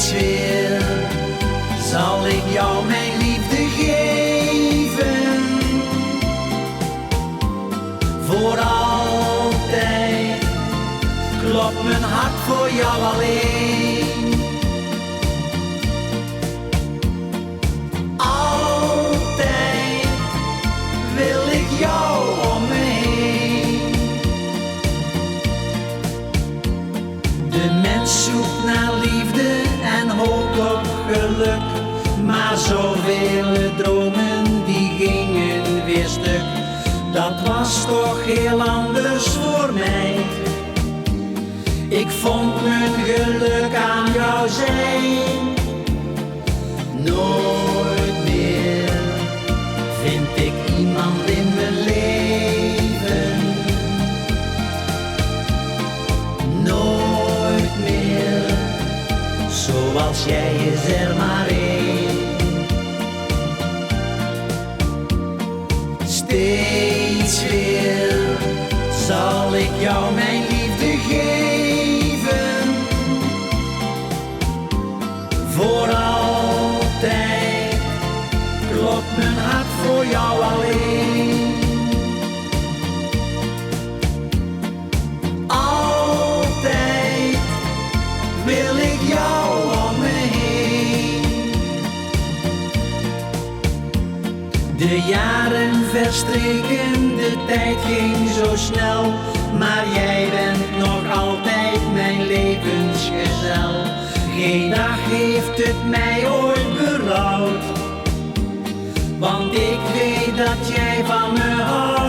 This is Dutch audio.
Steeds weer zal ik jou mijn liefde geven, voor altijd klopt mijn hart voor jou alleen. Altijd wil ik jou om me heen. De mens zoekt naar liefde en hoopt op geluk, maar zoveel dromen die gingen weer stuk. Dat was toch heel anders voor mij. Ik vond mijn geluk aan jou zijn. Nooit meer vind ik iemand in mijn leven. Nooit meer, zoals jij is er maar één. Steeds weer zal ik jou mijn liefde geven, voor altijd klopt mijn hart voor jou alleen. Altijd wil ik jou om me heen. De jaren verstreken, de tijd ging zo snel, maar jij bent nog altijd mijn levensgezel. Geen dag heeft het mij ooit berouwd, want ik weet dat jij van me houdt.